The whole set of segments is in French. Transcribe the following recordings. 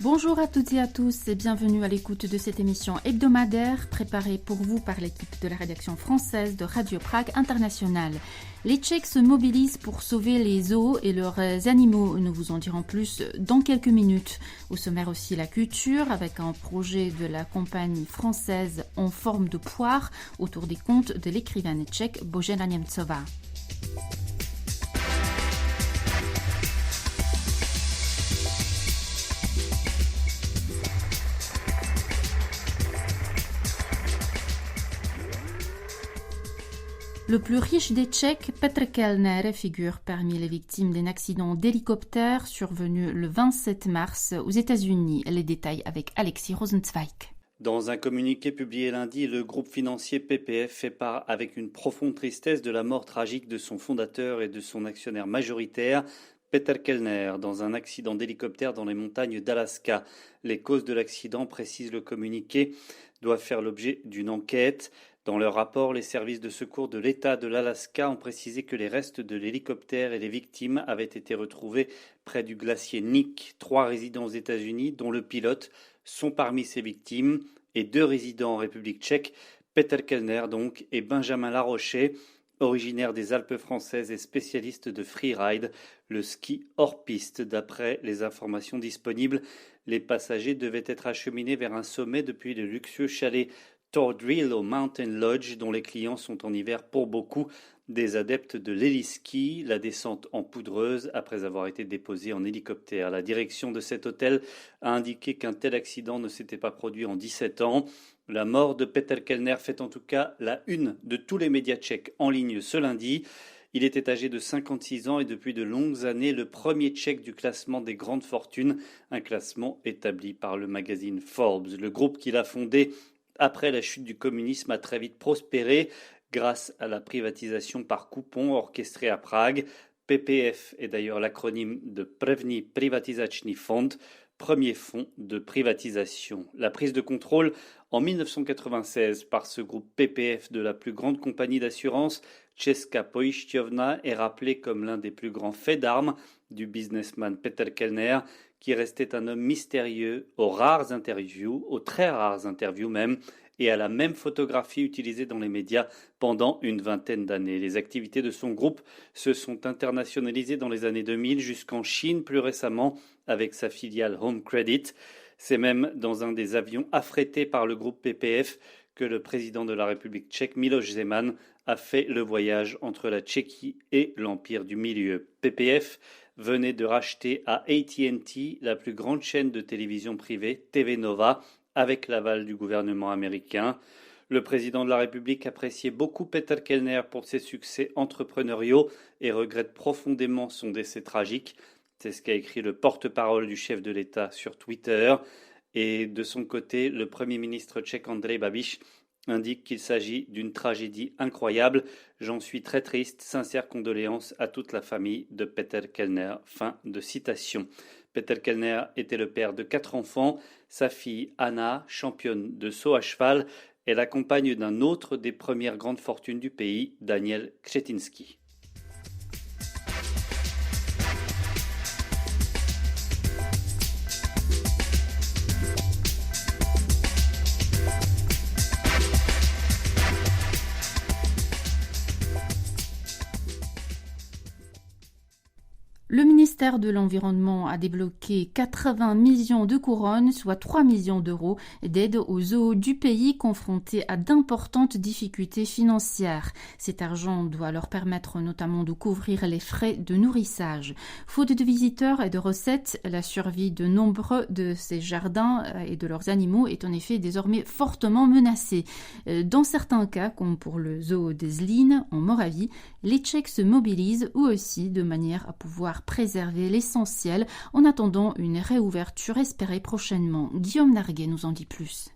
Bonjour à toutes et à tous et bienvenue à l'écoute de cette émission hebdomadaire préparée pour vous par l'équipe de la rédaction française de Radio Prague International. Les Tchèques se mobilisent pour sauver les zoos et leurs animaux. Nous vous en dirons plus dans quelques minutes. Au sommaire aussi la culture avec un projet de la compagnie française en forme de poire autour des contes de l'écrivaine tchèque Božena Němcová. Le plus riche des Tchèques, Petr Kellner, figure parmi les victimes d'un accident d'hélicoptère survenu le 27 mars aux États-Unis. Les détails avec Alexis Rosenzweig. Dans un communiqué publié lundi, le groupe financier PPF fait part avec une profonde tristesse de la mort tragique de son fondateur et de son actionnaire majoritaire, Petr Kellner, dans un accident d'hélicoptère dans les montagnes d'Alaska. Les causes de l'accident, précise le communiqué, doivent faire l'objet d'une enquête. Dans leur rapport, les services de secours de l'État de l'Alaska ont précisé que les restes de l'hélicoptère et les victimes avaient été retrouvés près du glacier Nick. 3 résidents aux États-Unis, dont le pilote, sont parmi ces victimes, et 2 résidents en République tchèque, Petr Kellner donc, et Benjamin Larochet, originaire des Alpes françaises et spécialiste de freeride, le ski hors piste. D'après les informations disponibles, les passagers devaient être acheminés vers un sommet depuis le luxueux chalet Tordrillo Mountain Lodge, dont les clients sont en hiver pour beaucoup des adeptes de l'héliski, la descente en poudreuse après avoir été déposés en hélicoptère. La direction de cet hôtel a indiqué qu'un tel accident ne s'était pas produit en 17 ans. La mort de Petr Kellner fait en tout cas la une de tous les médias tchèques en ligne ce lundi. Il était âgé de 56 ans et depuis de longues années le premier tchèque du classement des grandes fortunes, un classement établi par le magazine Forbes. Le groupe qu'il a fondé après la chute du communisme a très vite prospéré grâce à la privatisation par coupon orchestrée à Prague. PPF est d'ailleurs l'acronyme de První privatizační fond, premier fonds de privatisation. La prise de contrôle en 1996 par ce groupe PPF de la plus grande compagnie d'assurance, Česká pojišťovna, est rappelée comme l'un des plus grands faits d'armes du businessman Petr Kellner, qui restait un homme mystérieux aux très rares interviews même, et à la même photographie utilisée dans les médias pendant une vingtaine d'années. Les activités de son groupe se sont internationalisées dans les années 2000 jusqu'en Chine plus récemment avec sa filiale Home Credit. C'est même dans un des avions affrétés par le groupe PPF que le président de la République tchèque, Miloš Zeman, a fait le voyage entre la Tchéquie et l'Empire du Milieu. PPF venait de racheter à AT&T la plus grande chaîne de télévision privée, TV Nova, avec l'aval du gouvernement américain. Le président de la République appréciait beaucoup Petr Kellner pour ses succès entrepreneuriaux et regrette profondément son décès tragique. C'est ce qu'a écrit le porte-parole du chef de l'État sur Twitter. Et de son côté, le Premier ministre tchèque Andrej Babiš indique qu'il s'agit d'une tragédie incroyable. J'en suis très triste. Sincères condoléances à toute la famille de Petr Kellner. Fin de citation. Petr Kellner était le père de 4 enfants. Sa fille Anna, championne de saut à cheval, est la compagne d'un autre des premières grandes fortunes du pays, Daniel Křetínský. Le ministère de l'Environnement a débloqué 80 millions de couronnes, soit 3 millions d'euros d'aide aux zoos du pays confrontés à d'importantes difficultés financières. Cet argent doit leur permettre notamment de couvrir les frais de nourrissage. Faute de visiteurs et de recettes, la survie de nombreux de ces jardins et de leurs animaux est en effet désormais fortement menacée. Dans certains cas, comme pour le zoo des Zlín en Moravie, les Tchèques se mobilisent eux aussi de manière à pouvoir préserver l'essentiel en attendant une réouverture espérée prochainement. Guillaume Narguet nous en dit plus.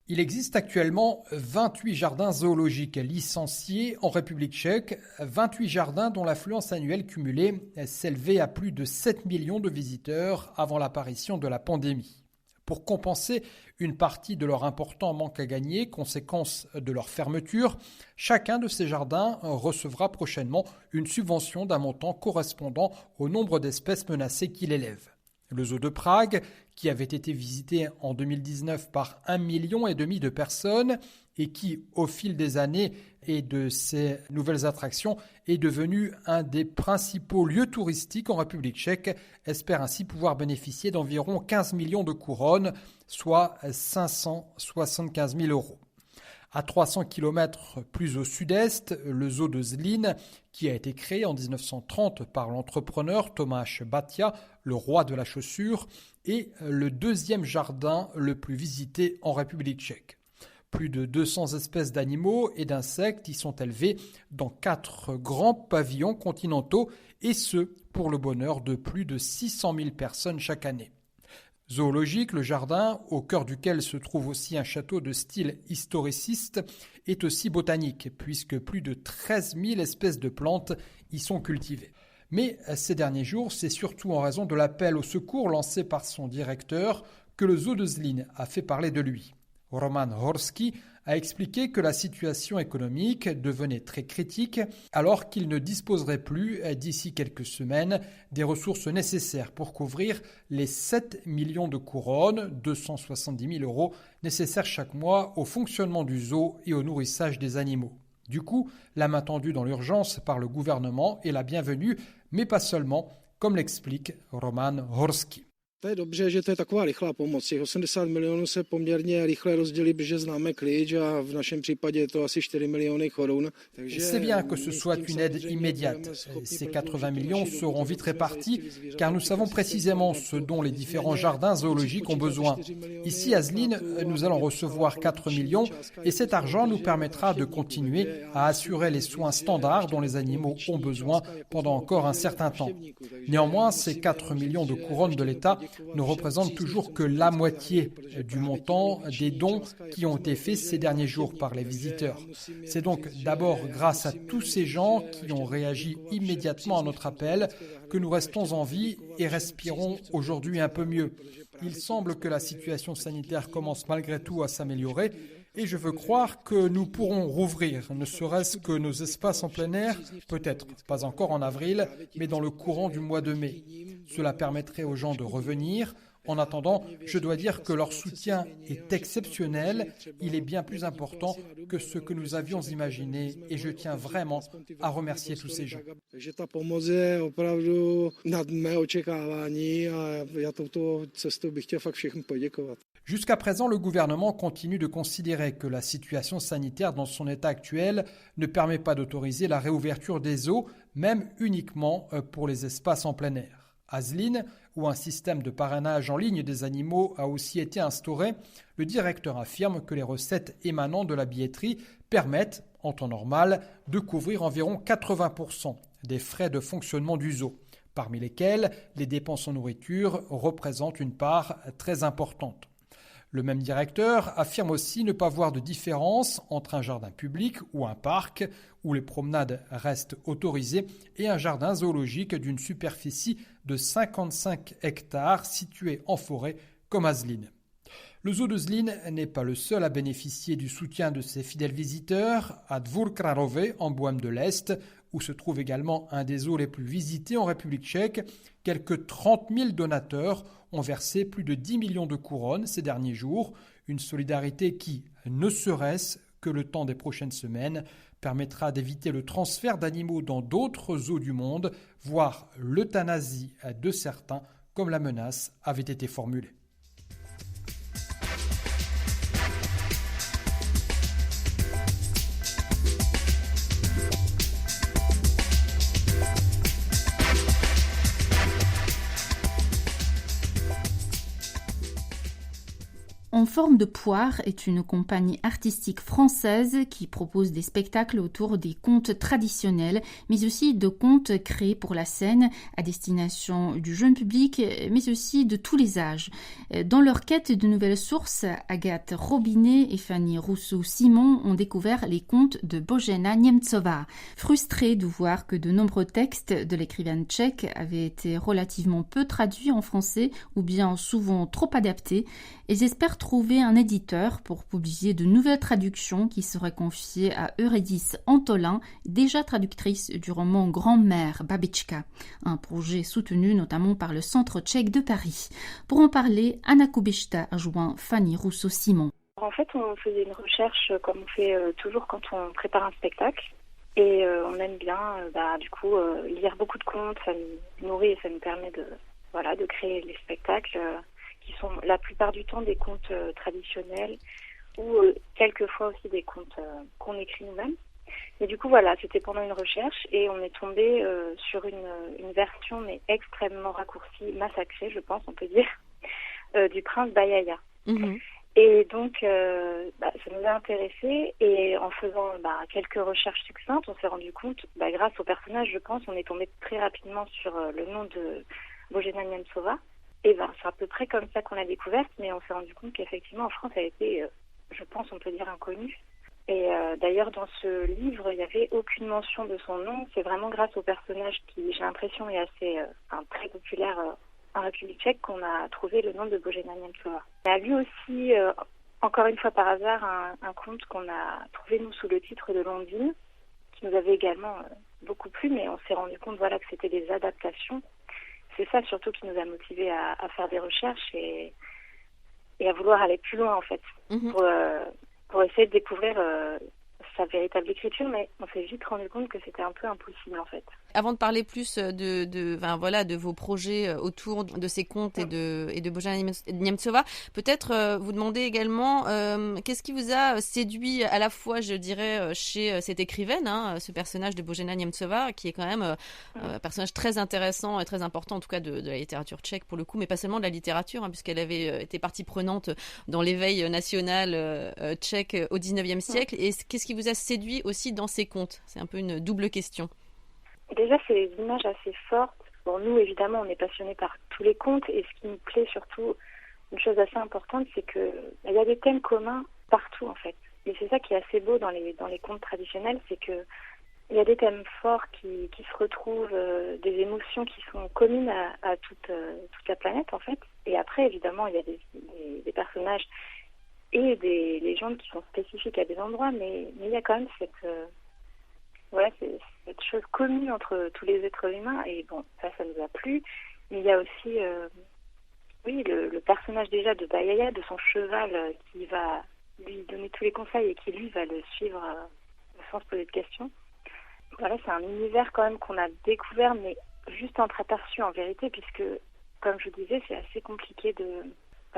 Il existe actuellement 28 jardins zoologiques licenciés en République tchèque, 28 jardins dont l'affluence annuelle cumulée s'élevait à plus de 7 millions de visiteurs avant l'apparition de la pandémie. Pour compenser une partie de leur important manque à gagner, conséquence de leur fermeture, chacun de ces jardins recevra prochainement une subvention d'un montant correspondant au nombre d'espèces menacées qu'il élève. Le zoo de Prague, qui avait été visité en 2019 par 1,5 million de personnes et qui, au fil des années et de ces nouvelles attractions, est devenu un des principaux lieux touristiques en République tchèque, espère ainsi pouvoir bénéficier d'environ 15 millions de couronnes, soit 575 000 €. À 300 km plus au sud-est, le zoo de Zlín, qui a été créé en 1930 par l'entrepreneur Tomáš Baťa, le roi de la chaussure, est le deuxième jardin le plus visité en République tchèque. Plus de 200 espèces d'animaux et d'insectes y sont élevés dans 4 grands pavillons continentaux, et ce, pour le bonheur de plus de 600 000 personnes chaque année. Zoologique, le jardin, au cœur duquel se trouve aussi un château de style historiciste, est aussi botanique, puisque plus de 13 000 espèces de plantes y sont cultivées. Mais ces derniers jours, c'est surtout en raison de l'appel au secours lancé par son directeur que le zoo de Zlín a fait parler de lui. Roman Horský a expliqué que la situation économique devenait très critique alors qu'il ne disposerait plus, d'ici quelques semaines, des ressources nécessaires pour couvrir les 7 millions de couronnes, 270 000 € nécessaires chaque mois au fonctionnement du zoo et au nourrissage des animaux. Du coup, la main tendue dans l'urgence par le gouvernement est la bienvenue, mais pas seulement, comme l'explique Roman Horský. To je dobře, že to je taková rychlá pomoc. Těch 80 milionů se poměrně rychle rozdělí, protože známe klíč a v našem případě je to asi 4 miliony korun. C'est bien que ce soit une aide immédiate. Ces 80 millions seront vite répartis car nous savons précisément ce dont les différents jardins zoologiques ont besoin. Ici à Zlín, nous allons recevoir 4 millions et cet argent nous permettra de continuer à assurer les soins standards dont les animaux ont besoin pendant encore un certain temps. Néanmoins, ces 4 millions de couronnes de l'État ne représente toujours que la moitié du montant des dons qui ont été faits ces derniers jours par les visiteurs. C'est donc d'abord grâce à tous ces gens qui ont réagi immédiatement à notre appel que nous restons en vie et respirons aujourd'hui un peu mieux. Il semble que la situation sanitaire commence malgré tout à s'améliorer et je veux croire que nous pourrons rouvrir, ne serait-ce que nos espaces en plein air, peut-être pas encore en avril, mais dans le courant du mois de mai. Cela permettrait aux gens de revenir. En attendant, je dois dire que leur soutien est exceptionnel. Il est bien plus important que ce que nous avions imaginé et je tiens vraiment à remercier tous ces gens. Jusqu'à présent, le gouvernement continue de considérer que la situation sanitaire dans son état actuel ne permet pas d'autoriser la réouverture des zoos, même uniquement pour les espaces en plein air. À Zlín, où un système de parrainage en ligne des animaux a aussi été instauré, le directeur affirme que les recettes émanant de la billetterie permettent, en temps normal, de couvrir environ 80% des frais de fonctionnement du zoo, parmi lesquels les dépenses en nourriture représentent une part très importante. Le même directeur affirme aussi ne pas voir de différence entre un jardin public ou un parc, où les promenades restent autorisées, et un jardin zoologique d'une superficie de 55 hectares situé en forêt comme à Zlín. Le zoo de Zlín n'est pas le seul à bénéficier du soutien de ses fidèles visiteurs. À Dvůr Králové, en Bohême de l'Est, où se trouve également un des zoos les plus visités en République tchèque, quelques 30 000 donateurs ont versé plus de 10 millions de couronnes ces derniers jours. Une solidarité qui, ne serait-ce que le temps des prochaines semaines, permettra d'éviter le transfert d'animaux dans d'autres zoos du monde, voire l'euthanasie de certains, comme la menace avait été formulée. En forme de poire est une compagnie artistique française qui propose des spectacles autour des contes traditionnels, mais aussi de contes créés pour la scène à destination du jeune public, mais aussi de tous les âges. Dans leur quête de nouvelles sources, Agathe Robinet et Fanny Rousseau-Simon ont découvert les contes de Božena Němcová. Frustrés de voir que de nombreux textes de l'écrivaine tchèque avaient été relativement peu traduits en français ou bien souvent trop adaptés, ils espèrent trouver trouver un éditeur pour publier de nouvelles traductions qui seraient confiées à Eurydice Antolin, déjà traductrice du roman Grand-mère Babička, un projet soutenu notamment par le Centre tchèque de Paris. Pour en parler, Anna Kubishta a rejoint Fanny Rousseau-Simon. En fait, on faisait une recherche comme on fait toujours quand on prépare un spectacle. Et on aime bien, lire beaucoup de contes. Ça nous nourrit et ça nous permet de créer les spectacles qui sont la plupart du temps des contes traditionnels ou quelquefois aussi des contes qu'on écrit nous-mêmes. Et du coup, c'était pendant une recherche et on est tombé sur une version mais extrêmement raccourcie, massacrée, je pense, on peut dire, du prince Bayaya. Mm-hmm. Et donc, ça nous a intéressés et en faisant quelques recherches succinctes, on s'est rendu compte, grâce au personnage, je pense, on est tombé très rapidement sur le nom de Božena Němcová. Et c'est à peu près comme ça qu'on l'a découverte, mais on s'est rendu compte qu'effectivement, en France, elle était, je pense, on peut dire, inconnue. Et d'ailleurs, dans ce livre, il n'y avait aucune mention de son nom. C'est vraiment grâce au personnage qui, j'ai l'impression, est assez très populaire en République tchèque qu'on a trouvé le nom de Božena Němcová. On a lu aussi, encore une fois par hasard, un conte qu'on a trouvé, nous, sous le titre de Londine, qui nous avait également beaucoup plu, mais on s'est rendu compte que c'était des adaptations. C'est ça surtout qui nous a motivés à faire des recherches et à vouloir aller plus loin, en fait, pour essayer de découvrir sa véritable écriture, mais on s'est vite rendu compte que c'était un peu impossible, en fait. Avant de parler plus de vos projets autour de ces contes et de Božena Němcová, peut-être vous demander également qu'est-ce qui vous a séduit à la fois, je dirais, chez cette écrivaine, ce personnage de Božena Němcová, qui est quand même un personnage très intéressant et très important, en tout cas de la littérature tchèque pour le coup, mais pas seulement de la littérature, puisqu'elle avait été partie prenante dans l'éveil national tchèque au XIXe siècle. Et qu'est-ce qui vous a séduit aussi dans ces contes ? C'est un peu une double question. Déjà, c'est des images assez fortes. Bon, nous, évidemment, on est passionnés par tous les contes. Et ce qui me plaît surtout, une chose assez importante, c'est que il y a des thèmes communs partout, en fait. Et c'est ça qui est assez beau dans les contes traditionnels, c'est que il y a des thèmes forts qui se retrouvent, des émotions qui sont communes à toute la planète, en fait. Et après, évidemment, il y a des personnages et des légendes qui sont spécifiques à des endroits, mais il y a quand même cette chose commune entre tous les êtres humains, et bon, ça nous a plu. Mais il y a aussi, le personnage déjà de Bayaya, de son cheval, qui va lui donner tous les conseils et qui, lui, va le suivre sans se poser de questions. Voilà, c'est un univers quand même qu'on a découvert, mais juste entreaperçu en vérité, puisque, comme je disais, c'est assez compliqué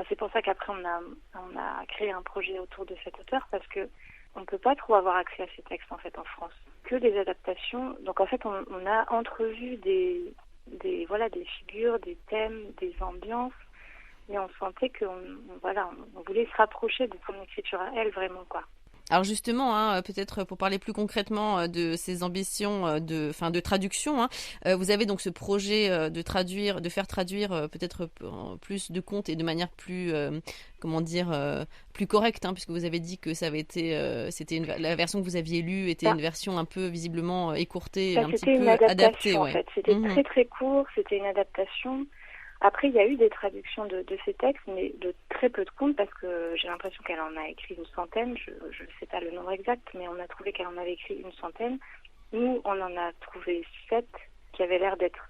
c'est pour ça qu'après, on a créé un projet autour de cet auteur, parce que on ne peut pas trop avoir accès à ces textes, en fait, en France. Que des adaptations. Donc, en fait, on a entrevu des figures, des thèmes, des ambiances, mais on sentait qu'on voulait se rapprocher de son écriture à elle, vraiment, quoi. Alors justement, peut-être pour parler plus concrètement de ces ambitions de traduction, vous avez donc ce projet de faire traduire peut-être plus de contes et de manière plus, plus correcte, puisque vous avez dit que ça avait été, la version que vous aviez lue était une version un peu visiblement écourtée, un petit peu adaptée. En fait. C'était très très court, c'était une adaptation. Après, il y a eu des traductions de ces textes, mais de très peu de contes, parce que j'ai l'impression qu'elle en a écrit une centaine. Je ne sais pas le nombre exact, mais on a trouvé qu'elle en avait écrit une centaine. Nous, on en a trouvé 7 qui avaient l'air d'être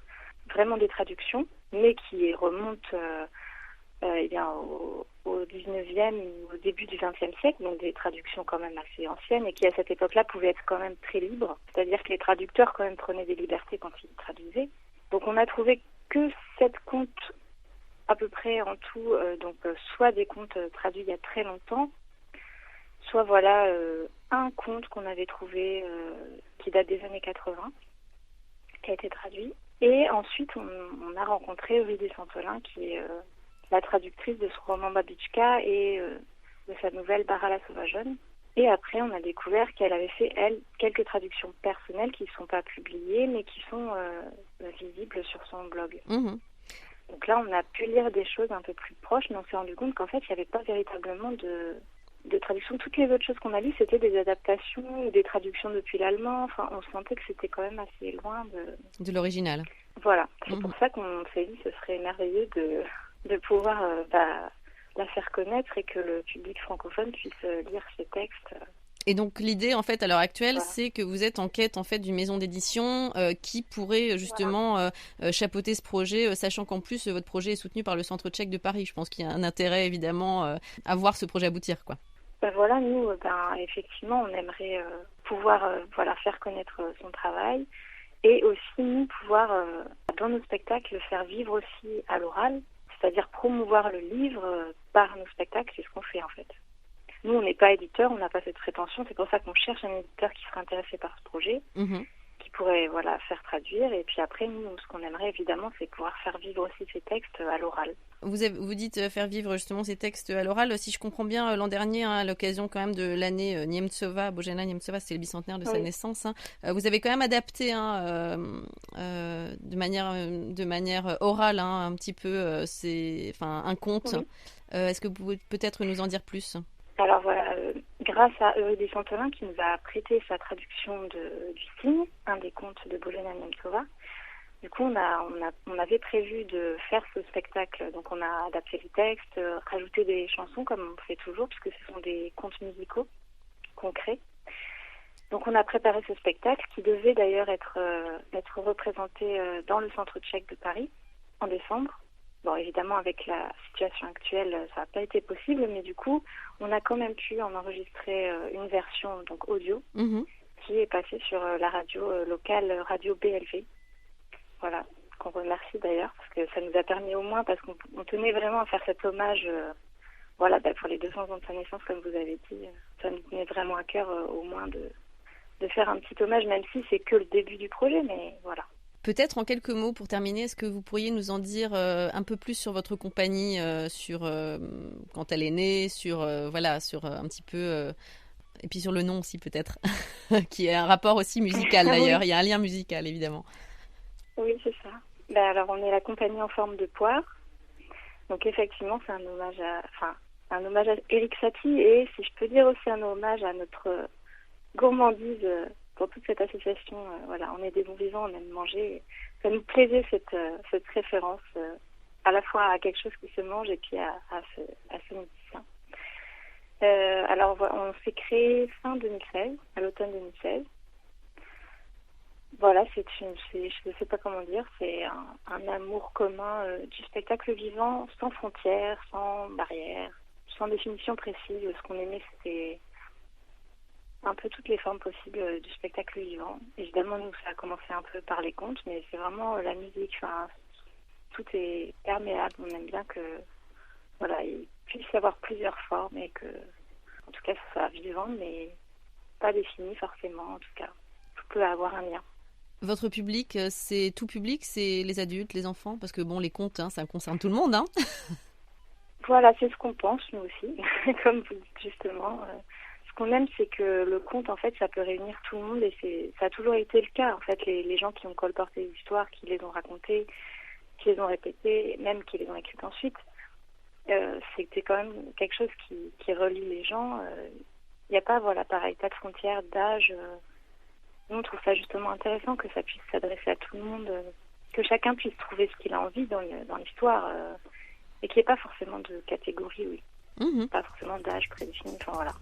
vraiment des traductions, mais qui remontent au 19e ou au début du 20e siècle, donc des traductions quand même assez anciennes, et qui à cette époque-là pouvaient être quand même très libres. C'est-à-dire que les traducteurs quand même prenaient des libertés quand ils traduisaient. Donc on a trouvé que 7 contes à peu près en tout, soit des contes traduits il y a très longtemps, soit un conte qu'on avait trouvé qui date des années 80, qui a été traduit. Et ensuite, on a rencontré Eurydice Antolin, qui est la traductrice de ce roman Babička et de sa nouvelle Bara la sauvageonne. Et après, on a découvert qu'elle avait fait, elle, quelques traductions personnelles qui ne sont pas publiées, mais qui sont visibles sur son blog. Mmh. Donc là, on a pu lire des choses un peu plus proches, mais on s'est rendu compte qu'en fait, il n'y avait pas véritablement de traduction. Toutes les autres choses qu'on a lues, c'était des adaptations ou des traductions depuis l'allemand. Enfin, on sentait que c'était quand même assez loin de l'original. Voilà. C'est pour ça qu'on s'est dit que ce serait merveilleux de pouvoir la faire connaître et que le public francophone puisse lire ces textes. Et donc l'idée en fait à l'heure actuelle, Voilà. c'est que vous êtes en quête en fait d'une maison d'édition qui pourrait justement chapeauter ce projet, sachant qu'en plus votre projet est soutenu par le Centre tchèque de Paris. Je pense qu'il y a un intérêt évidemment à voir ce projet aboutir, quoi. Ben voilà, nous, effectivement, on aimerait pouvoir faire connaître son travail et aussi nous pouvoir dans nos spectacles le faire vivre aussi à l'oral, c'est-à-dire promouvoir le livre par nos spectacles, c'est ce qu'on fait en fait. Nous, on n'est pas éditeur, on n'a pas cette prétention, c'est pour ça qu'on cherche un éditeur qui serait intéressé par ce projet, qui pourrait faire traduire. Et puis après, nous, ce qu'on aimerait évidemment, c'est pouvoir faire vivre aussi ces textes à l'oral. Vous dites faire vivre justement ces textes à l'oral. Si je comprends bien, l'an dernier, à l'occasion quand même de l'année Niemcova, Božena Niemcova, c'était le bicentenaire de sa naissance. Vous avez quand même adapté de manière orale un petit peu un conte. Oui. Est-ce que vous pouvez peut-être nous en dire plus ? Alors voilà, grâce à Eurydice Antolin qui nous a prêté sa traduction du Cygne, un des contes de Božena Niemcova. Du coup, on avait prévu de faire ce spectacle, donc on a adapté les textes, rajouté des chansons comme on fait toujours, puisque ce sont des contes musicaux qu'on crée. Donc on a préparé ce spectacle qui devait d'ailleurs être représenté dans le Centre tchèque de Paris en décembre. Bon, évidemment, avec la situation actuelle, ça n'a pas été possible, mais du coup, on a quand même pu en enregistrer une version donc audio qui est passée sur la radio locale, Radio BLV. Voilà, qu'on remercie d'ailleurs, parce que ça nous a permis au moins, parce qu'on tenait vraiment à faire cet hommage, pour les 200 ans de sa naissance, comme vous avez dit, ça nous tenait vraiment à cœur au moins de faire un petit hommage, même si c'est que le début du projet, mais voilà. Peut-être en quelques mots pour terminer, est-ce que vous pourriez nous en dire un peu plus sur votre compagnie, sur quand elle est née, sur un petit peu, et puis sur le nom aussi peut-être, qui a un rapport aussi musical d'ailleurs, il y a un lien musical évidemment. Oui, c'est ça. Alors on est la compagnie en forme de poire, donc effectivement c'est un hommage à Erik Satie et si je peux dire aussi un hommage à notre gourmandise pour toute cette association. On est des bons vivants, on aime manger. Ça nous plaisait cette référence à la fois à quelque chose qui se mange et puis à ce musicien. On s'est créé fin 2016, à l'automne 2016. Voilà, je ne sais pas comment dire, c'est un amour commun du spectacle vivant, sans frontières, sans barrières, sans définition précise. Ce qu'on aimait, c'était un peu toutes les formes possibles du spectacle vivant. Évidemment, nous, ça a commencé un peu par les contes, mais c'est vraiment la musique, tout est perméable. On aime bien que, il puisse y avoir plusieurs formes et que, en tout cas, ce soit vivant, mais pas défini forcément, en tout cas. Tout peut avoir un lien. Votre public, c'est tout public, c'est les adultes, les enfants? Parce que les contes, ça concerne tout le monde, Voilà, c'est ce qu'on pense, nous aussi, comme vous dites justement. Ce qu'on aime, c'est que le conte, en fait, ça peut réunir tout le monde et ça a toujours été le cas. En fait, les gens qui ont colporté les histoires, qui les ont racontées, qui les ont répétées, même qui les ont écrites ensuite, c'était quand même quelque chose qui relie les gens. Il n'y a pas, pareil, pas de frontières, d'âge. Nous, on trouve ça justement intéressant que ça puisse s'adresser à tout le monde, que chacun puisse trouver ce qu'il a envie dans l'histoire et qu'il n'y ait pas forcément de catégorie, pas forcément d'âge prédéfini, voilà.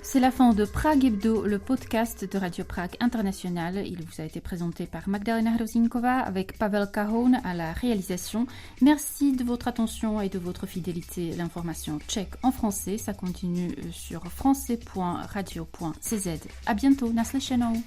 C'est la fin de Prague Hebdo, le podcast de Radio Prague International. Il vous a été présenté par Magdalena Hrozinkova avec Pavel Kahoun à la réalisation. Merci de votre attention et de votre fidélité. L'information tchèque en français, ça continue sur français.radio.cz. À bientôt, naslyšenou.